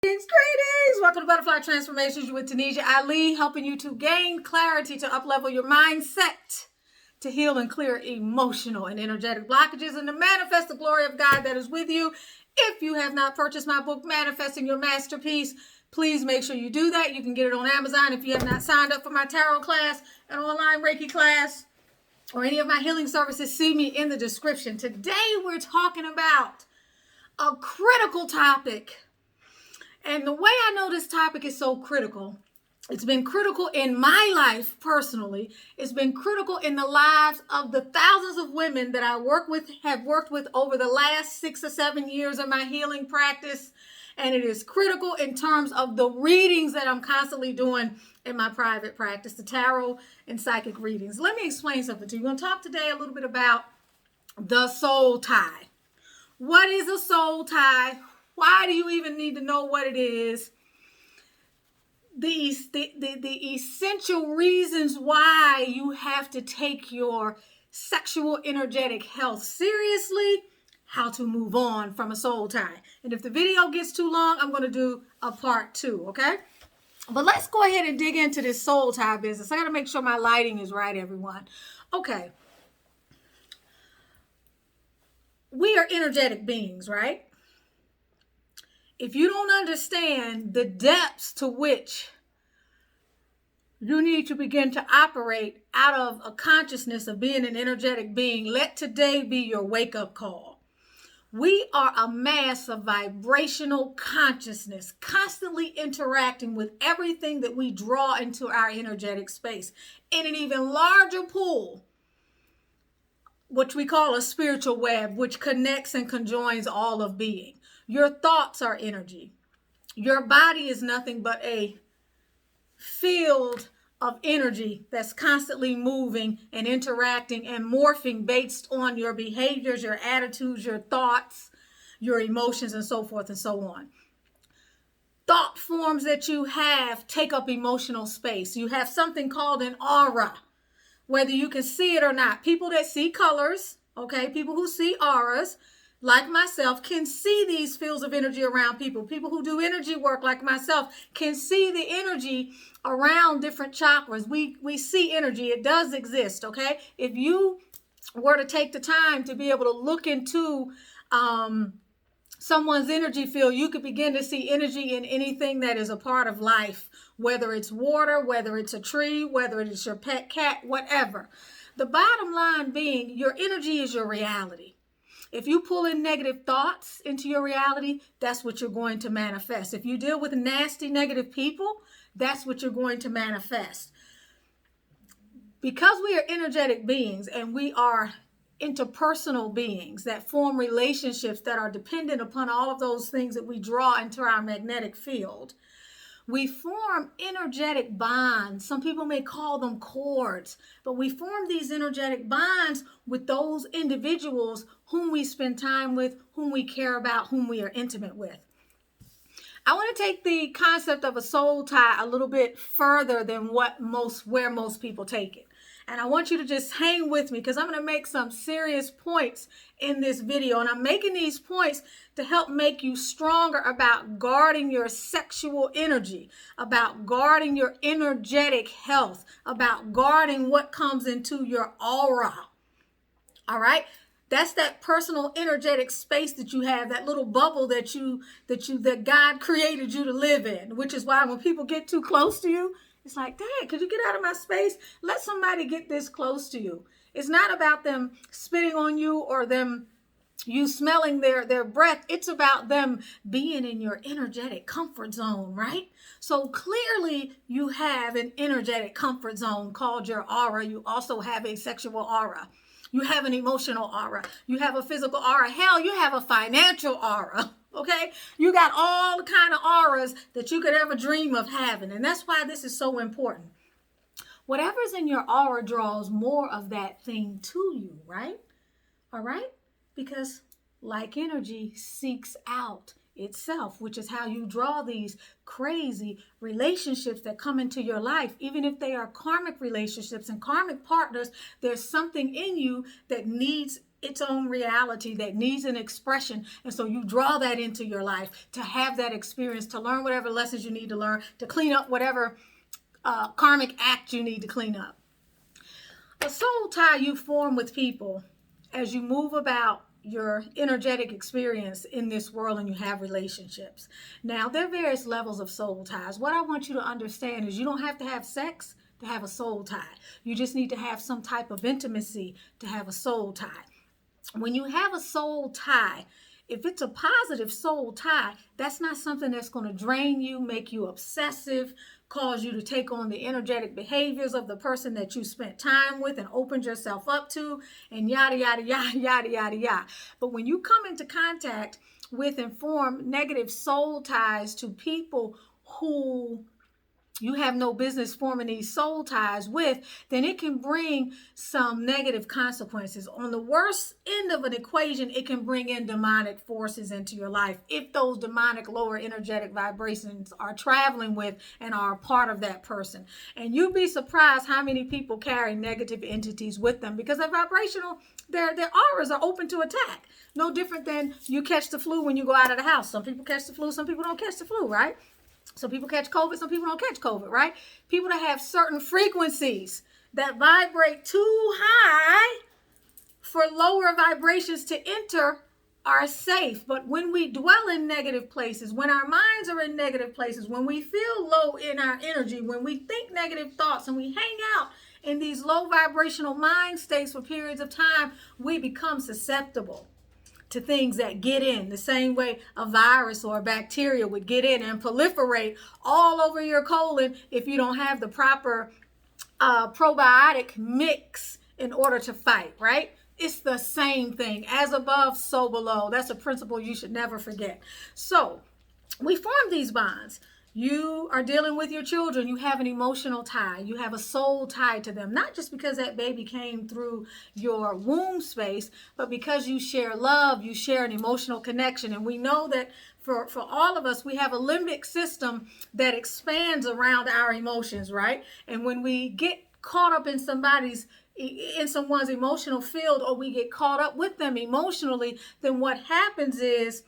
Greetings! Welcome to Butterfly Transformations with Tanisha Ali, helping you to gain clarity, to uplevel your mindset, to heal and clear emotional and energetic blockages, and to manifest the glory of God that is with you. If you have not purchased my book, Manifesting Your Masterpiece, please make sure you do that. You can get it on Amazon. If you have not signed up for my tarot class, an online Reiki class, or any of my healing services, see me in the description. Today we're talking about a critical topic. And the way I know this topic is so critical, it's been critical in my life personally. It's been critical in the lives of the thousands of women that I have worked with over the last 6 or 7 years of my healing practice. And it is critical in terms of the readings that I'm constantly doing in my private practice, the tarot and psychic readings. Let me explain something to you. We're going to talk today a little bit about the soul tie. What is a soul tie? Why do you even need to know what it is? The essential reasons why you have to take your sexual energetic health seriously, how to move on from a soul tie. And if the video gets too long, I'm going to do a part 2, okay? But let's go ahead and dig into this soul tie business. I got to make sure my lighting is right, everyone. Okay. We are energetic beings, right? If you don't understand the depths to which you need to begin to operate out of a consciousness of being an energetic being, let today be your wake-up call. We are a mass of vibrational consciousness, constantly interacting with everything that we draw into our energetic space in an even larger pool, which we call a spiritual web, which connects and conjoins all of being. Your thoughts are energy. Your body is nothing but a field of energy that's constantly moving and interacting and morphing based on your behaviors, your attitudes, your thoughts, your emotions, and so forth and so on. Thought forms that you have take up emotional space. You have something called an aura, whether you can see it or not. People that see colors, okay, people who see auras, like myself, can see these fields of energy around people. People who do energy work like myself can see the energy around different chakras. We see energy. It does exist, okay? If you were to take the time to be able to look into someone's energy field, you could begin to see energy in anything that is a part of life, whether it's water, whether it's a tree, whether it's your pet cat, whatever. The bottom line being, your energy is your reality. If you pull in negative thoughts into your reality, that's what you're going to manifest. If you deal with nasty, negative people, that's what you're going to manifest. Because we are energetic beings and we are interpersonal beings that form relationships that are dependent upon all of those things that we draw into our magnetic field, we form energetic bonds. Some people may call them cords, but we form these energetic bonds with those individuals whom we spend time with, whom we care about, whom we are intimate with. I want to take the concept of a soul tie a little bit further than where most people take it. And I want you to just hang with me because I'm going to make some serious points in this video. And I'm making these points to help make you stronger about guarding your sexual energy, about guarding your energetic health, about guarding what comes into your aura. All right? That's that personal energetic space that you have, that little bubble that God created you to live in, which is why when people get too close to you, it's like, dang, could you get out of my space? Let somebody get this close to you. It's not about them spitting on you or you smelling their breath. It's about them being in your energetic comfort zone, right? So clearly you have an energetic comfort zone called your aura. You also have a sexual aura. You have an emotional aura. You have a physical aura. Hell, you have a financial aura. Okay, you got all the kind of auras that you could ever dream of having. And that's why this is so important. Whatever's in your aura draws more of that thing to you, right? All right? Because like energy seeks out itself, which is how you draw these crazy relationships that come into your life. Even if they are karmic relationships and karmic partners, there's something in you that needs its own reality that needs an expression. And so you draw that into your life to have that experience, to learn whatever lessons you need to learn, to clean up whatever karmic act you need to clean up. A soul tie you form with people as you move about your energetic experience in this world and you have relationships. Now, there are various levels of soul ties. What I want you to understand is you don't have to have sex to have a soul tie. You just need to have some type of intimacy to have a soul tie. When you have a soul tie, if it's a positive soul tie, that's not something that's going to drain you, make you obsessive, cause you to take on the energetic behaviors of the person that you spent time with and opened yourself up to, and yada, yada, yada, yada, yada, yada. But when you come into contact with and form negative soul ties to people who you have no business forming these soul ties with, then it can bring some negative consequences. On the worst end of an equation, it can bring in demonic forces into your life if those demonic lower energetic vibrations are traveling with and are a part of that person. And you'd be surprised how many people carry negative entities with them because they're vibrational. Their auras are open to attack. No different than you catch the flu when you go out of the house. Some people catch the flu, some people don't catch the flu, right? Some people catch COVID, some people don't catch COVID, right? People that have certain frequencies that vibrate too high for lower vibrations to enter are safe. But when we dwell in negative places, when our minds are in negative places, when we feel low in our energy, when we think negative thoughts and we hang out in these low vibrational mind states for periods of time, we become susceptible to things that get in the same way a virus or a bacteria would get in and proliferate all over your colon if you don't have the proper probiotic mix in order to fight, right? It's the same thing. As above, so below. That's a principle you should never forget. So we form these bonds. You are dealing with your children. You have an emotional tie. You have a soul tie to them, not just because that baby came through your womb space, but because you share love, you share an emotional connection. And we know that for all of us, we have a limbic system that expands around our emotions, right? And when we get caught up in someone's emotional field, or we get caught up with them emotionally, then what happens is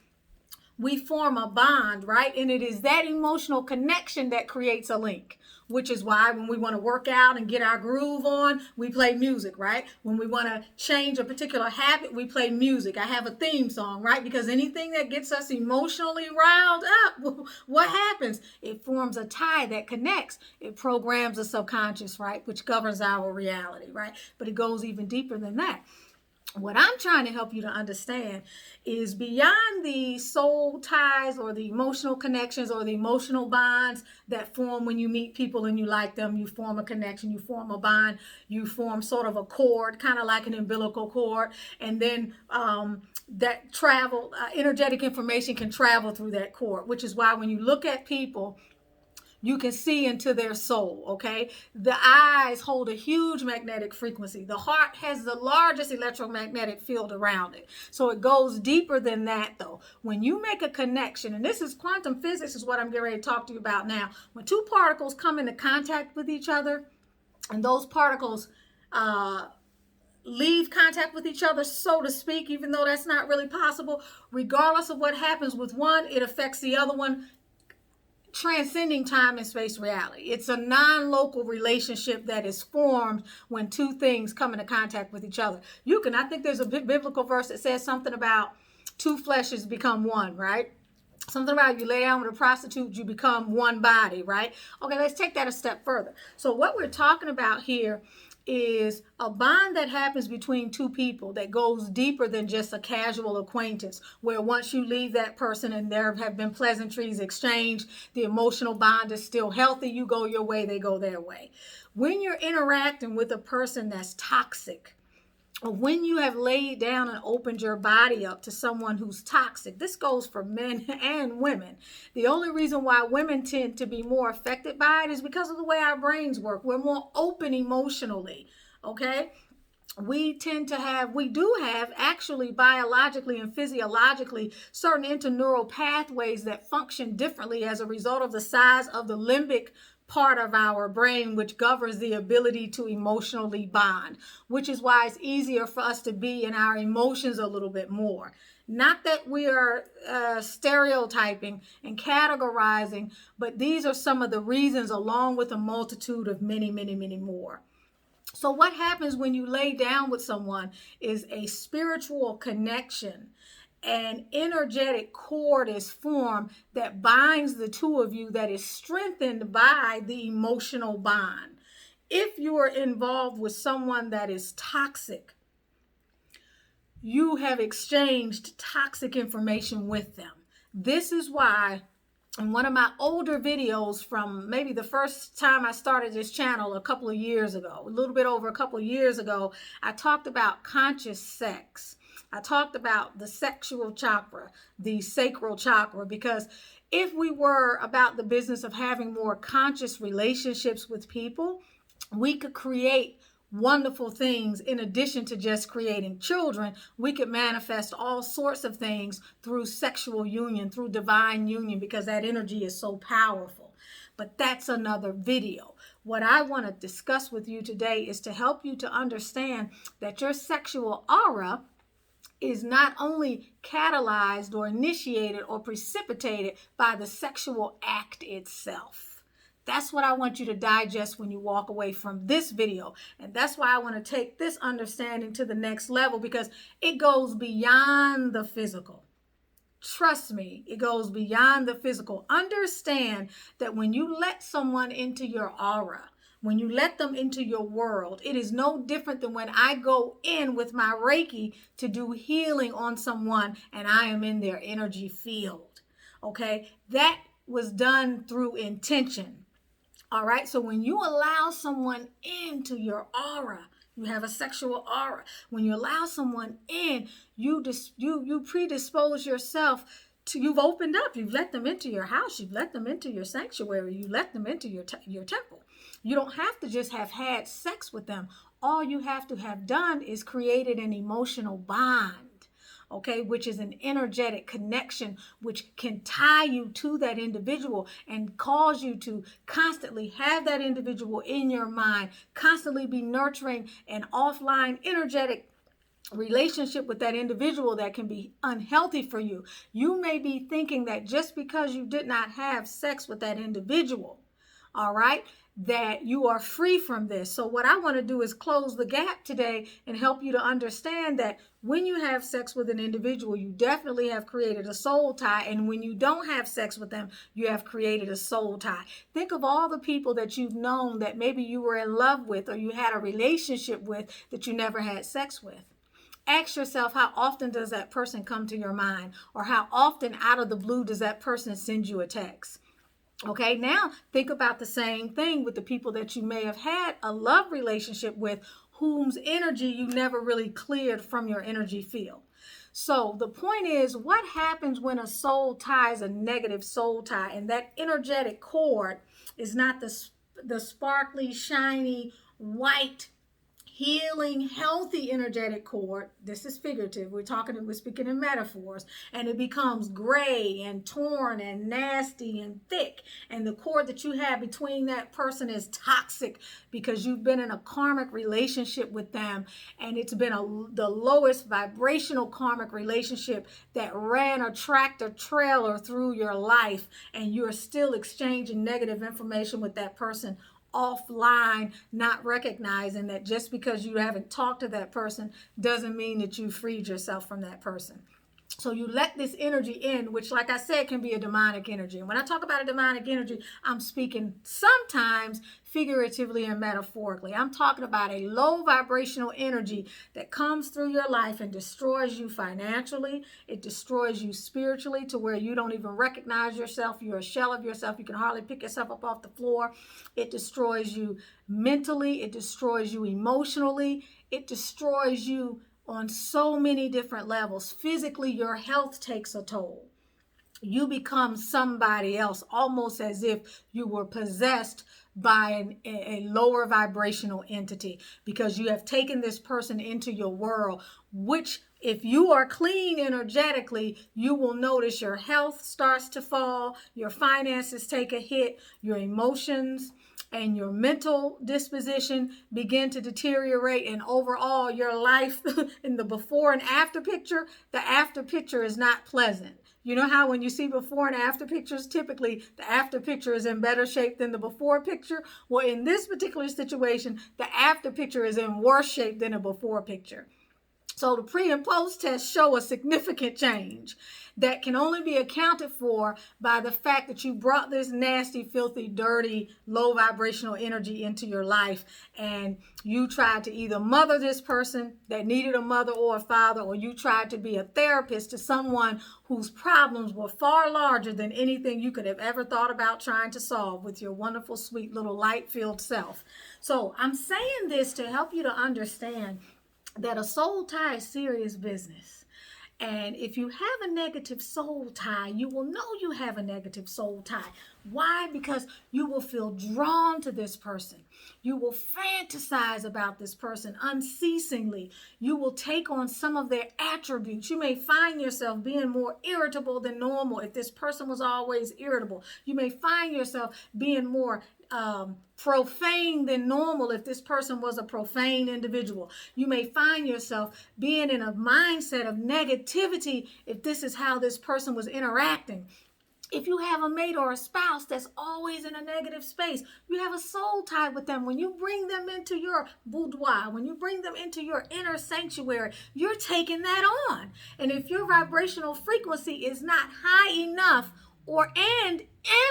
we form a bond, right? And it is that emotional connection that creates a link, which is why when we want to work out and get our groove on, we play music, right? When we want to change a particular habit, we play music. I have a theme song, right? Because anything that gets us emotionally riled up, what happens? It forms a tie that connects. It programs the subconscious, right? Which governs our reality, right? But it goes even deeper than that. What I'm trying to help you to understand is beyond the soul ties or the emotional connections or the emotional bonds that form when you meet people and you like them, you form a connection, you form a bond, you form sort of a cord, kind of like an umbilical cord, and then that energetic information can travel through that cord, which is why when you look at people, you can see into their soul, okay? The eyes hold a huge magnetic frequency. The heart has the largest electromagnetic field around it. So it goes deeper than that, though. When you make a connection, and this is quantum physics is what I'm getting ready to talk to you about now. When two particles come into contact with each other, and those particles leave contact with each other, so to speak, even though that's not really possible, regardless of what happens with one, it affects the other one, transcending time and space reality. It's a non-local relationship that is formed when two things come into contact with each other. I think there's a biblical verse that says something about two fleshes become one, right? Something about you lay down with a prostitute, you become one body, right? Okay, let's take that a step further. So what we're talking about here is a bond that happens between two people that goes deeper than just a casual acquaintance, where once you leave that person and there have been pleasantries exchanged, the emotional bond is still healthy, you go your way, they go their way. When you're interacting with a person that's toxic, or when you have laid down and opened your body up to someone who's toxic, this goes for men and women. The only reason why women tend to be more affected by it is because of the way our brains work. We're more open emotionally, okay? we do have actually biologically and physiologically certain interneural pathways that function differently as a result of the size of the limbic part of our brain, which governs the ability to emotionally bond, which is why it's easier for us to be in our emotions a little bit more. Not that we are stereotyping and categorizing, but these are some of the reasons, along with a multitude of many, many, many more. So what happens when you lay down with someone is a spiritual connection. An energetic cord is formed that binds the two of you, that is strengthened by the emotional bond. If you are involved with someone that is toxic, you have exchanged toxic information with them. This is why in one of my older videos, from maybe the first time I started this channel a couple of years ago, a little bit over a couple of years ago, I talked about conscious sex. I talked about the sexual chakra, the sacral chakra, because if we were about the business of having more conscious relationships with people, we could create wonderful things. In addition to just creating children, we could manifest all sorts of things through sexual union, through divine union, because that energy is so powerful. But that's another video. What I want to discuss with you today is to help you to understand that your sexual aura is not only catalyzed or initiated or precipitated by the sexual act itself. That's what I want you to digest when you walk away from this video. And that's why I want to take this understanding to the next level, because it goes beyond the physical. Trust me, it goes beyond the physical. Understand that when you let someone into your aura, when you let them into your world, it is no different than when I go in with my Reiki to do healing on someone and I am in their energy field. Okay? That was done through intention. All right, so when you allow someone into your aura, you have a sexual aura. When you allow someone in, you predispose yourself to, you've opened up, you've let them into your house, you've let them into your sanctuary, you let them into your temple. You don't have to just have had sex with them. All you have to have done is created an emotional bond. Okay, which is an energetic connection which can tie you to that individual and cause you to constantly have that individual in your mind, constantly be nurturing an offline energetic relationship with that individual that can be unhealthy for you. You may be thinking that just because you did not have sex with that individual, all right, that you are free from this. So what I want to do is close the gap today and help you to understand that when you have sex with an individual, you definitely have created a soul tie. And when you don't have sex with them, you have created a soul tie. Think of all the people that you've known that maybe you were in love with or you had a relationship with that you never had sex with. Ask yourself, how often does that person come to your mind? Or how often out of the blue does that person send you a text? Okay, now think about the same thing with the people that you may have had a love relationship with, whose energy you never really cleared from your energy field. So the point is, what happens when a soul tie is a negative soul tie, and that energetic cord is not the sparkly, shiny, white, healing, healthy energetic cord. This is figurative. We're speaking in metaphors, and it becomes gray and torn and nasty and thick. And the cord that you have between that person is toxic because you've been in a karmic relationship with them, and it's been the lowest vibrational karmic relationship that ran a tractor trailer through your life, and you're still exchanging negative information with that person offline, not recognizing that just because you haven't talked to that person doesn't mean that you freed yourself from that person. So you let this energy in, which, like I said, can be a demonic energy. And when I talk about a demonic energy, I'm speaking sometimes figuratively and metaphorically. I'm talking about a low vibrational energy that comes through your life and destroys you financially. It destroys you spiritually to where you don't even recognize yourself. You're a shell of yourself. You can hardly pick yourself up off the floor. It destroys you mentally. It destroys you emotionally. It destroys you on so many different levels. Physically, your health takes a toll. you become somebody else, almost as if you were possessed by a lower vibrational entity, because you have taken this person into your world, which if you are clean energetically, you will notice your health starts to fall, your finances take a hit, your emotions and your mental disposition begin to deteriorate, and overall your life in the before and after picture, the after picture is not pleasant. You know how when you see before and after pictures, typically the after picture is in better shape than the before picture? Well, in this particular situation, the after picture is in worse shape than the before picture. So the pre and post test show a significant change that can only be accounted for by the fact that you brought this nasty, filthy, dirty, low vibrational energy into your life, and you tried to either mother this person that needed a mother or a father, or you tried to be a therapist to someone whose problems were far larger than anything you could have ever thought about trying to solve with your wonderful, sweet little light-filled self. So I'm saying this to help you to understand that a soul tie is serious business. And if you have a negative soul tie, you will know you have a negative soul tie. Why? Because you will feel drawn to this person. You will fantasize about this person unceasingly. You will take on some of their attributes. You may find yourself being more irritable than normal if this person was always irritable. You may find yourself being more profane than normal if this person was a profane individual. You may find yourself being in a mindset of negativity if this is how this person was interacting. If you have a mate or a spouse that's always in a negative space, you have a soul tie with them. When you bring them into your boudoir, when you bring them into your inner sanctuary, you're taking that on. And if your vibrational frequency is not high enough and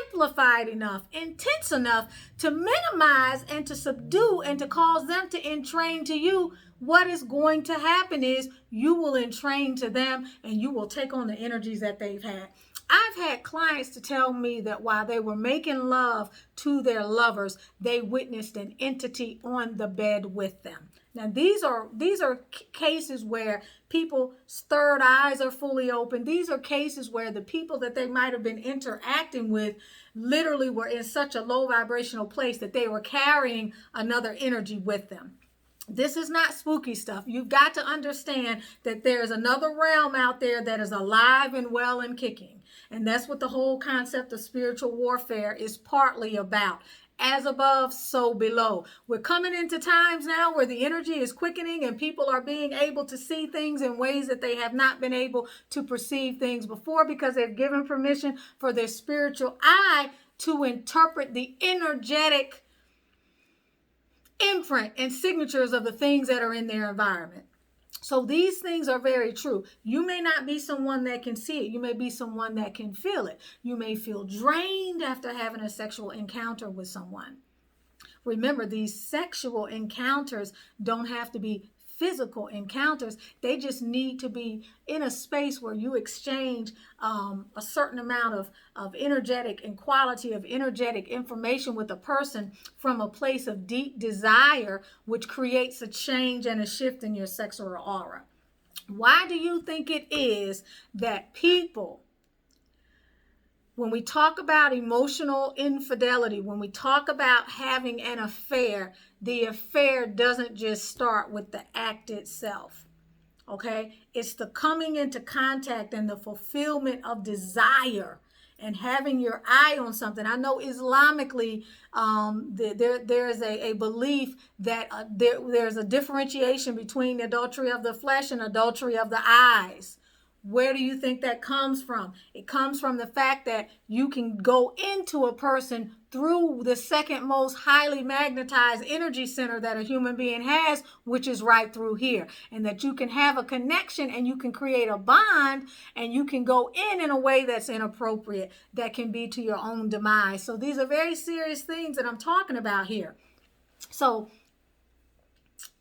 amplified enough, intense enough to minimize and to subdue and to cause them to entrain to you, what is going to happen is you will entrain to them and you will take on the energies that they've had. I've had clients to tell me that while they were making love to their lovers, they witnessed an entity on the bed with them. Now, these are cases where people's third eyes are fully open. These are cases where the people that they might have been interacting with literally were in such a low vibrational place that they were carrying another energy with them. This is not spooky stuff. You've got to understand that there's another realm out there that is alive and well and kicking. And that's what the whole concept of spiritual warfare is partly about. As above, so below. We're coming into times now where the energy is quickening and people are being able to see things in ways that they have not been able to perceive things before, because they've given permission for their spiritual eye to interpret the energetic imprint and signatures of the things that are in their environment. So these things are very true. You may not be someone that can see it. You may be someone that can feel it. You may feel drained after having a sexual encounter with someone. Remember, these sexual encounters don't have to be physical encounters. They just need to be in a space where you exchange a certain amount of energetic and quality of energetic information with a person from a place of deep desire, which creates a change and a shift in your sexual aura. Why do you think it is that people, when we talk about emotional infidelity, when we talk about having an affair, the affair doesn't just start with the act itself, okay? It's the coming into contact and the fulfillment of desire and having your eye on something. I know Islamically, there's a belief that there's a differentiation between adultery of the flesh and adultery of the eyes. Where do you think that comes from? It comes from the fact that you can go into a person through the second most highly magnetized energy center that a human being has, which is right through here. And that you can have a connection and you can create a bond and you can go in a way that's inappropriate, that can be to your own demise. So these are very serious things that I'm talking about here. So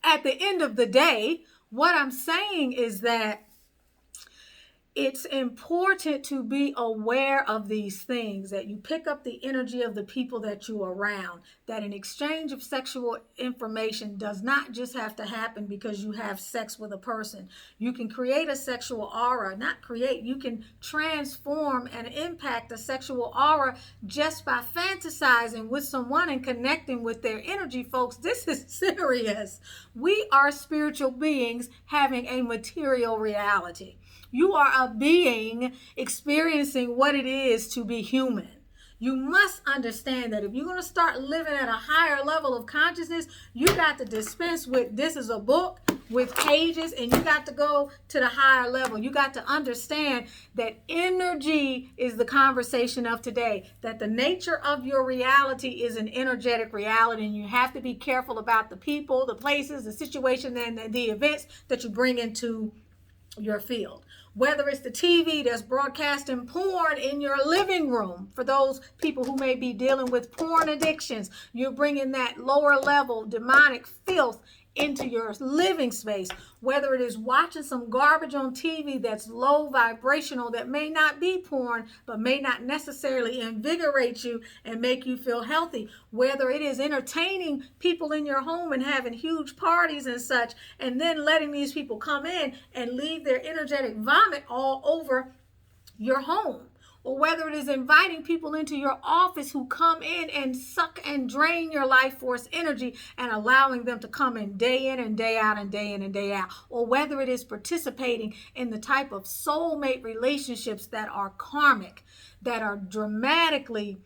at the end of the day, what I'm saying is that it's important to be aware of these things, that you pick up the energy of the people that you are around, that an exchange of sexual information does not just have to happen because you have sex with a person. You can create a sexual aura, not create, you can transform and impact a sexual aura just by fantasizing with someone and connecting with their energy. Folks, this is serious. We are spiritual beings having a material reality. You are a being experiencing what it is to be human. You must understand that if you're going to start living at a higher level of consciousness, you got to dispense with this is a book with pages, and you got to go to the higher level. You got to understand that energy is the conversation of today, that the nature of your reality is an energetic reality, and you have to be careful about the people, the places, the situation, and the events that you bring into your field. Whether it's the TV that's broadcasting porn in your living room, for those people who may be dealing with porn addictions, you're bringing that lower level demonic filth into your living space. Whether it is watching some garbage on TV that's low vibrational, that may not be porn, but may not necessarily invigorate you and make you feel healthy. Whether it is entertaining people in your home and having huge parties and such, and then letting these people come in and leave their energetic vomit all over your home. Or whether it is inviting people into your office who come in and suck and drain your life force energy and allowing them to come in and day out and day in and day out. Or whether it is participating in the type of soulmate relationships that are karmic, that are dramatically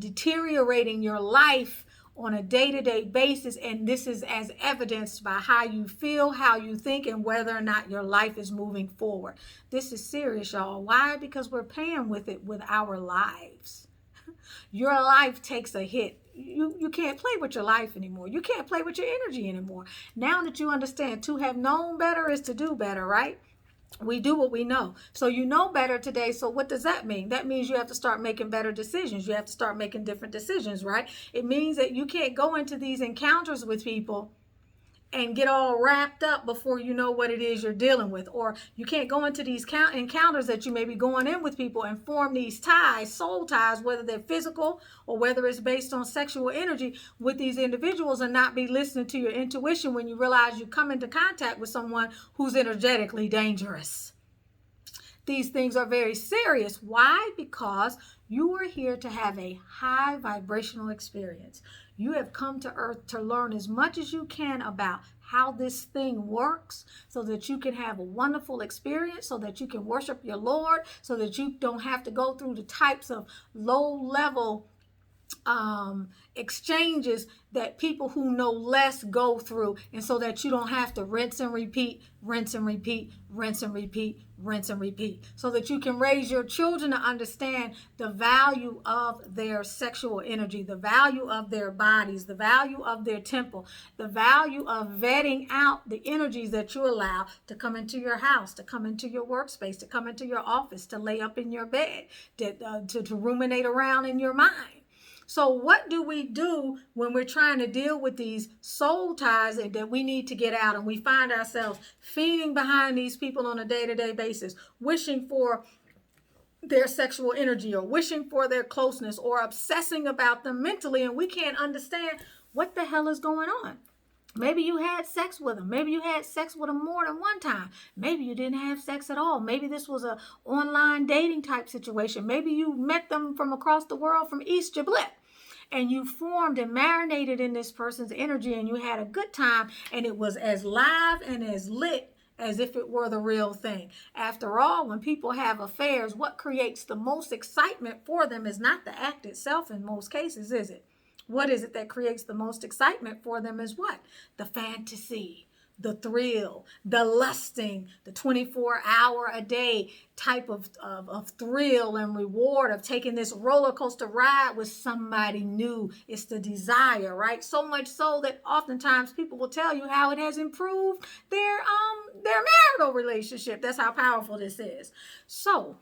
deteriorating your life on a day-to-day basis, and this is as evidenced by how you feel, how you think, and whether or not your life is moving forward. This is serious, y'all. Why? Because we're paying with it with our lives. Your life takes a hit. You can't play with your life anymore. You can't play with your energy anymore. Now that you understand, to have known better is to do better, right? We do what we know. So you know better today. So what does that mean? That means you have to start making better decisions. You have to start making different decisions, right? It means that you can't go into these encounters with people and get all wrapped up before you know what it is you're dealing with. Or you can't go into these encounters that you may be going in with people and form these ties, soul ties, whether they're physical or whether it's based on sexual energy with these individuals, and not be listening to your intuition when you realize you come into contact with someone who's energetically dangerous. These things are very serious. Why? Because you are here to have a high vibrational experience. You have come to earth to learn as much as you can about how this thing works, so that you can have a wonderful experience, so that you can worship your Lord, so that you don't have to go through the types of low-level exchanges that people who know less go through, and so that you don't have to rinse and repeat, rinse and repeat, rinse and repeat, rinse and repeat, so that you can raise your children to understand the value of their sexual energy, the value of their bodies, the value of their temple, the value of vetting out the energies that you allow to come into your house, to come into your workspace, to come into your office, to lay up in your bed, to ruminate around in your mind. So what do we do when we're trying to deal with these soul ties that we need to get out, and we find ourselves feeding behind these people on a day-to-day basis, wishing for their sexual energy or wishing for their closeness or obsessing about them mentally, and we can't understand what the hell is going on? Maybe you had sex with them. Maybe you had sex with them more than one time. Maybe you didn't have sex at all. Maybe this was an online dating type situation. Maybe you met them from across the world, from East Jablit, and you formed and marinated in this person's energy, and you had a good time, and it was as live and as lit as if it were the real thing. After all, when people have affairs, what creates the most excitement for them is not the act itself in most cases, is it? What is it that creates the most excitement for them is what? The fantasy, the thrill, the lusting, the 24-hour-a-day type of thrill and reward of taking this roller coaster ride with somebody new. It's the desire, right? So much so that oftentimes people will tell you how it has improved their marital relationship. That's how powerful this is. So,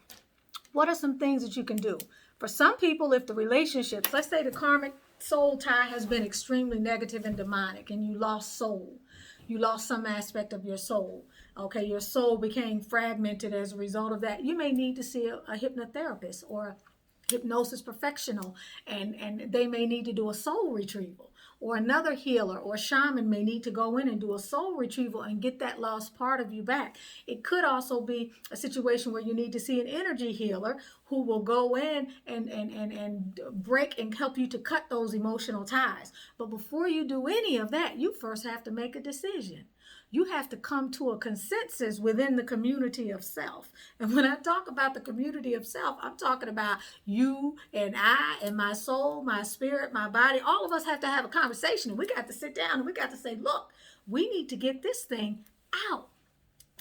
what are some things that you can do? For some people, if the relationships, let's say the karmic soul tie has been extremely negative and demonic, and you lost soul. You lost some aspect of your soul. Okay, your soul became fragmented as a result of that. You may need to see a hypnotherapist or a hypnosis professional, and they may need to do a soul retrieval, or another healer or shaman may need to go in and do a soul retrieval and get that lost part of you back. It could also be a situation where you need to see an energy healer who will go in and break and help you to cut those emotional ties. But before you do any of that, you first have to make a decision. You have to come to a consensus within the community of self. And when I talk about the community of self, I'm talking about you and I and my soul, my spirit, my body. All of us have to have a conversation, and we got to sit down and we got to say, look, we need to get this thing out.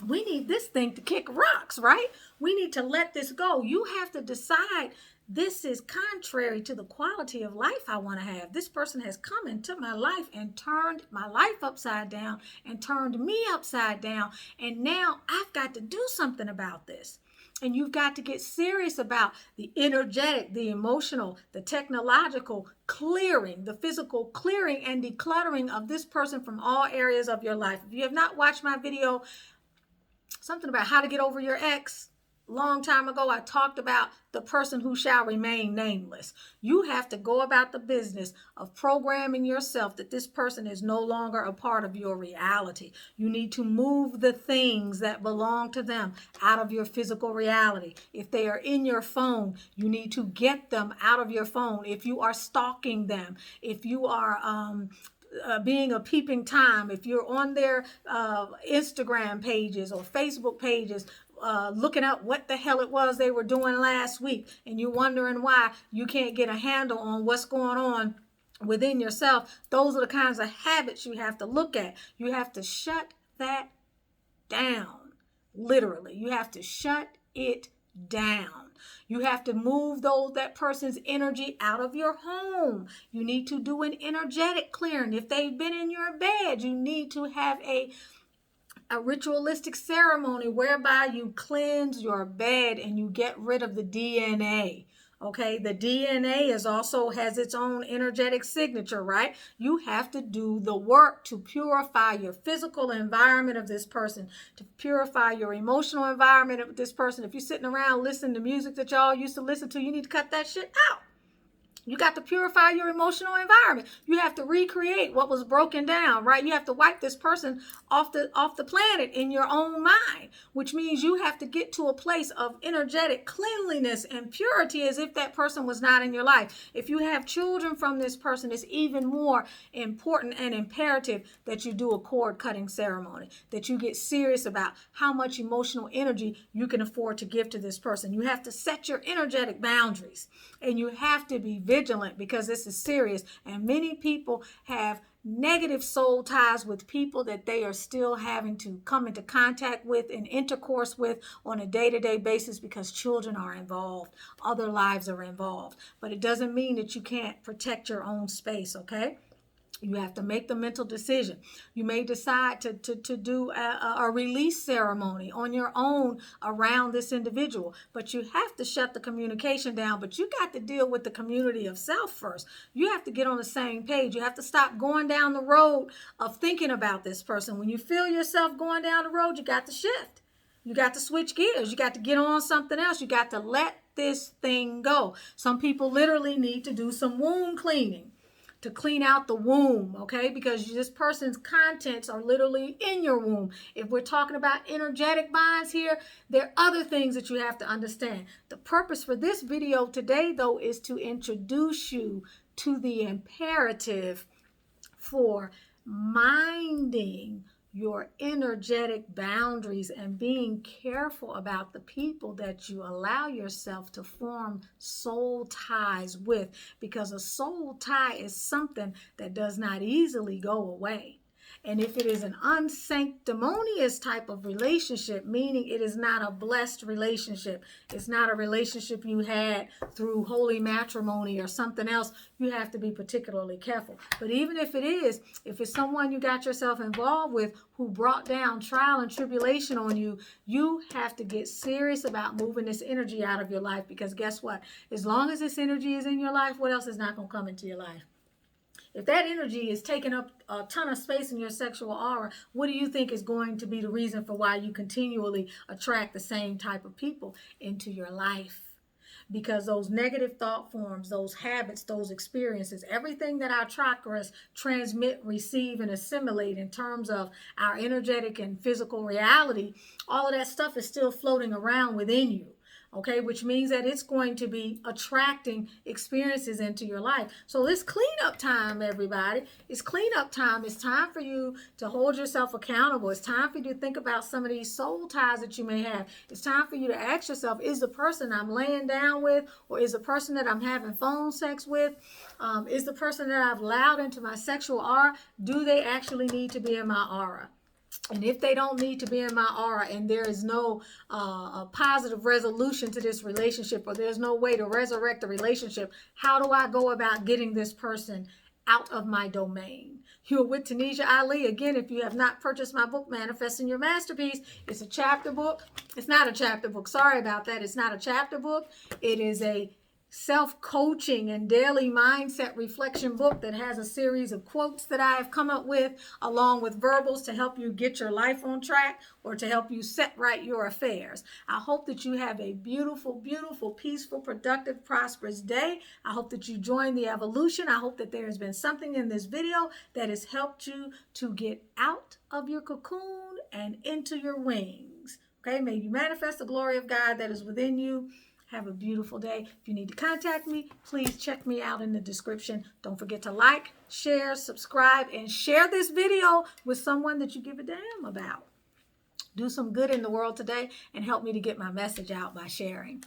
We need this thing to kick rocks, right? We need to let this go. You have to decide, this is contrary to the quality of life I want to have. This person has come into my life and turned my life upside down and turned me upside down. And now I've got to do something about this. And you've got to get serious about the energetic, the emotional, the technological clearing, the physical clearing and decluttering of this person from all areas of your life. If you have not watched my video, something about how to get over your ex, long time ago, I talked about the person who shall remain nameless. You have to go about the business of programming yourself that this person is no longer a part of your reality. You need to move the things that belong to them out of your physical reality. If they are in your phone, you need to get them out of your phone. If you are stalking them, if you are being a peeping Tom, if you're on their Instagram pages or Facebook pages, looking up what the hell it was they were doing last week, and you're wondering why you can't get a handle on what's going on within yourself, those are the kinds of habits you have to look at. You have to shut that down. Literally, you have to shut it down. You have to move that person's energy out of your home. You need to do an energetic clearing. If they've been in your bed, you need to have a ritualistic ceremony whereby you cleanse your bed and you get rid of the DNA. Okay, the DNA has its own energetic signature, right? You have to do the work to purify your physical environment of this person, to purify your emotional environment of this person. If you're sitting around listening to music that y'all used to listen to, you need to cut that shit out. You got to purify your emotional environment. You have to recreate what was broken down, right? You have to wipe this person off the planet in your own mind, which means you have to get to a place of energetic cleanliness and purity as if that person was not in your life. If you have children from this person, it's even more important and imperative that you do a cord cutting ceremony, that you get serious about how much emotional energy you can afford to give to this person. You have to set your energetic boundaries, and you have to be vigilant because this is serious. And many people have negative soul ties with people that they are still having to come into contact with and intercourse with on a day-to-day basis because children are involved, other lives are involved. But it doesn't mean that you can't protect your own space, okay? You have to make the mental decision. You may decide to do a release ceremony on your own around this individual, but you have to shut the communication down. But you got to deal with the community of self first. You have to get on the same page. You have to stop going down the road of thinking about this person. When you feel yourself going down the road, you got to shift. You got to switch gears. You got to get on something else. You got to let this thing go. Some people literally need to do some wound cleaning, to clean out the womb, okay? Because this person's contents are literally in your womb. If we're talking about energetic bonds here, there are other things that you have to understand. The purpose for this video today, though, is to introduce you to the imperative for minding your energetic boundaries and being careful about the people that you allow yourself to form soul ties with, because a soul tie is something that does not easily go away. And if it is an unsanctimonious type of relationship, meaning it is not a blessed relationship, it's not a relationship you had through holy matrimony or something else, you have to be particularly careful. But even if it is, if it's someone you got yourself involved with who brought down trial and tribulation on you, you have to get serious about moving this energy out of your life, because guess what? As long as this energy is in your life, what else is not going to come into your life? If that energy is taking up a ton of space in your sexual aura, what do you think is going to be the reason for why you continually attract the same type of people into your life? Because those negative thought forms, those habits, those experiences, everything that our chakras transmit, receive, and assimilate in terms of our energetic and physical reality, all of that stuff is still floating around within you. Okay, which means that it's going to be attracting experiences into your life. So it's cleanup time, everybody. It's cleanup time. It's time for you to hold yourself accountable. It's time for you to think about some of these soul ties that you may have. It's time for you to ask yourself, is the person I'm laying down with, or is the person that I'm having phone sex with, is the person that I've allowed into my sexual aura, do they actually need to be in my aura? And if they don't need to be in my aura, and there is no positive resolution to this relationship, or there's no way to resurrect the relationship, how do I go about getting this person out of my domain? You're with Tanisha Ali. Again, if you have not purchased my book, Manifesting Your Masterpiece, it's a chapter book. It's not a chapter book. Sorry about that. It's not a chapter book. It is a self-coaching and daily mindset reflection book that has a series of quotes that I have come up with, along with verbals to help you get your life on track or to help you set right your affairs. I hope that you have a beautiful, beautiful, peaceful, productive, prosperous day. I hope that you join the evolution. I hope that there has been something in this video that has helped you to get out of your cocoon and into your wings. Okay, may you manifest the glory of God that is within you. Have a beautiful day. If you need to contact me, please check me out in the description. Don't forget to like, share, subscribe, and share this video with someone that you give a damn about. Do some good in the world today and help me to get my message out by sharing.